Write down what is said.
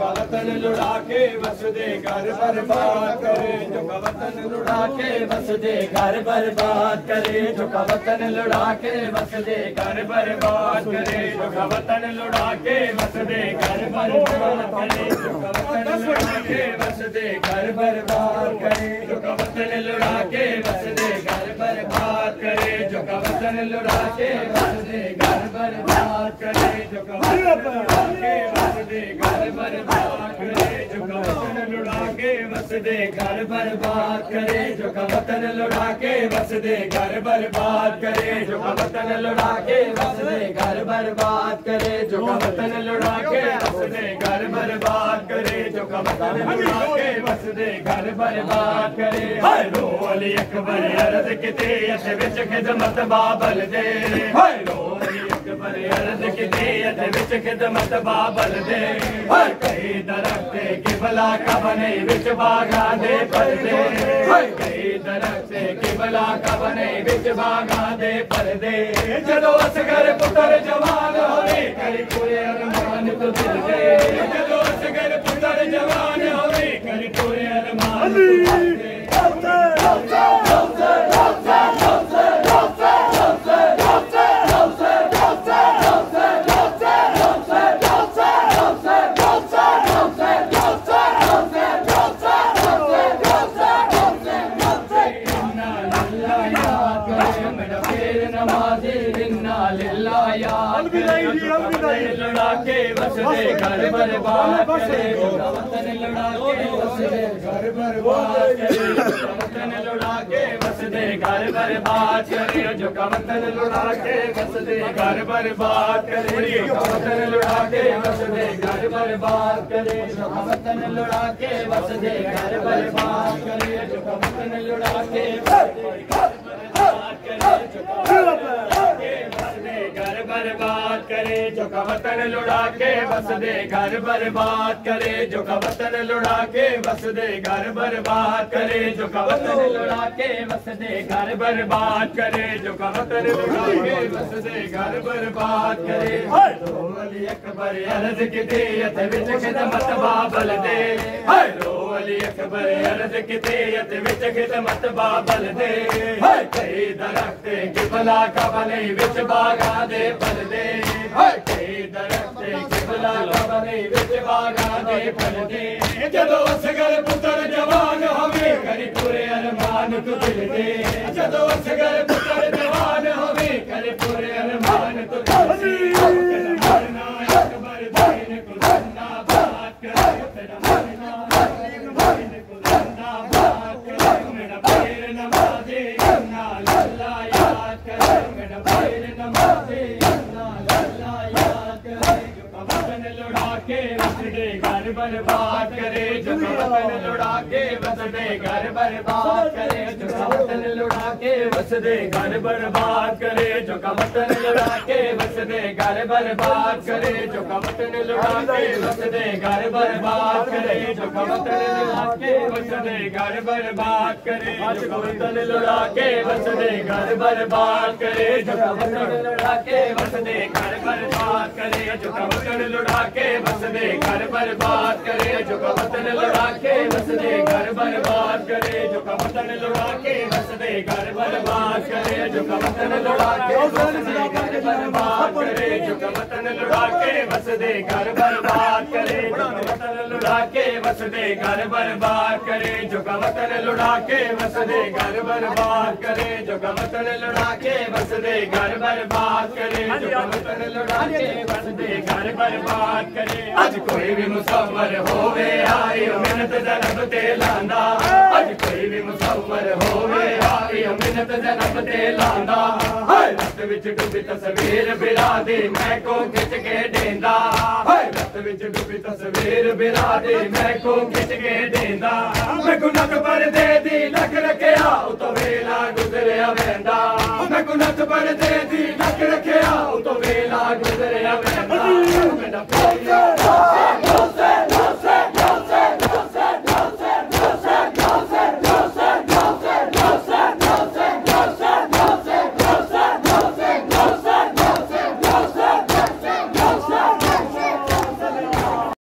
का वतन लुढ़ा के वसदे घर बर्बाद करे, जो का वतन लुढ़ा के वसदे घर बर्बाद करे, जो का वतन लुढ़ा के वसदे घर बर्बाद करे, जो का वतन लुढ़ा के वसदे घर बर्बाद करे, जो का वतन लुढ़ा के वसदे घर बर्बाद करे, जो का वतन लुढ़ा के वसदे घर बर्बाद करे, जो का वतन लुढ़ा के वसदे घर बर्बाद करे, जो का वतन लुढ़ा के वसदे घर बर्बाद करे, जो का वतन लुढ़ा के वसदे घर बर्बाद करे, जो का वतन लुढ़ा के वसदे घर बर्बाद करे, जो का वतन लुढ़ा के वसदे घर बर्बाद करे, जो का वतन लुढ़ा के वसदे घर बर्बाद करे, जो का वतन लुढ़ा के वसदे घर बर्बाद करे। हाय रो अली अकबर अर्ज किते अस विच खिदमत बाबल दे, हाय रो अली अकबर अर्ज किते अस विच खिदमत बाबल दे, हाय कई दरख्त की भला का बने विच बागा दे पर्दे, हाय कई दरख्त की भला का बने विच बागा दे पर्दे, जदों असगर पुत्र जवान होवे करी पूरे अरमान तो दिल दे, जदों असगर पुत्र जवान होवे करी पूरे अरमान तो दिल दे। लुढ़ा के वसदे घर बर्बाद करे, वतन लुढ़ा के वसदे घर बर्बाद करे, वतन लुढ़ा के वसदे घर बर्बाद करे, जो का वतन लुढ़ा के वसदे घर बर्बाद करे, वतन लुढ़ा के वसदे घर बर्बाद करे, जो का वतन लुढ़ा के वसदे घर बर्बाद करे, जो का वतन लुढ़ा के बर्बाद करे, जो का वतन लुढ़ा के वसदे घर बर्बाद करे, जो का वतन लुढ़ा के वसदे घर बर्बाद करे, जो का वतन लुढ़ा के वसदे घर बर्बाद करे, जो का वतन लुढ़ा के वसदे घर बर्बाद करे। रो अली अकबर अर्ज किते अस विच खिदमत बाबल दे, हाय रो अली अकबर अर्ज किते अस विच खिदमत बाबल दे, हाय कई दरख्त की भला का बने विच बागा दे पर्दे, हाय कई दरख्त की भला का बने विच बागा दे पर्दे, जदों असगर पुत्र जवान होवे करी पूरे अरमान तू दिल दे, जदों असगर पुत्र जवान होवे करी पूरे अरमान तू दिल दे। मरना अकबर दीन को जिंदाबाद करे, तेरा मरना अकबर दीन को जिंदाबाद करे, मेरा पीर नमाज़ी अन्ना अल्लाह याद करे, मेरा पीर नमाज़ी अन्ना अल्लाह याद करे, जो का वतन लुढ़ा के वसदे घर बर्बाद करे, जो का वतन लुढ़ा के वसदे घर बर्बाद करे, जो का वतन लुढ़ा के वसदे घर बर्बाद करे, जो का वतन लुढ़ा के वसदे घर बर्बाद करे, जो का वतन लुढ़ा के वसदे घर बर्बाद करे, जो का वतन लुढ़ा के वसदे घर बर्बाद करे, जो का वतन लुढ़ा के वसदे घर बर्बाद करे, जो का वतन लुढ़ा के वसदे घर बर्बाद करे, जो का वतन लुढ़ा के वसदे घर बर्बाद करे, जो का वतन लुढ़ा के वसदे घर बर्बाद करे, जो का वतन लुढ़ा के वसदे घर बर्बाद करे, जो का वतन लुढ़ा के वसदे घर बर्बाद करे, जो का वतन लुढ़ा के वसदे घर बर्बाद करे, जो का वतन लुढ़ा के वसदे घर बर्बाद करे, जो का वतन लुढ़ा के वसदे घर बर्बाद करे, जो का वतन लुढ़ा के वसदे घर बर्बाद करे, जो का वतन लुढ़ा के वसदे घर बर्बाद करे। अज कोई भी मुसव्वर होवे आई मिन्नत जरब ते लांदा, अज कोई भी मुसव्वर होवे आई मिन्नत जरब ते लांदा, हाय रत विच डुबी तस्वीर बिरा दी मैं को खिच के देंदा, हाय रत विच डुबी तस्वीर बिरा दी मैं को खिच के देंदा, मैं गुनक पर दे दी लख रखिया उतो वेला गुजरिया वेंदा, मैं गुनक पर दे दी लख रखिया उतो वेला गुजरिया वेंदा, मेरा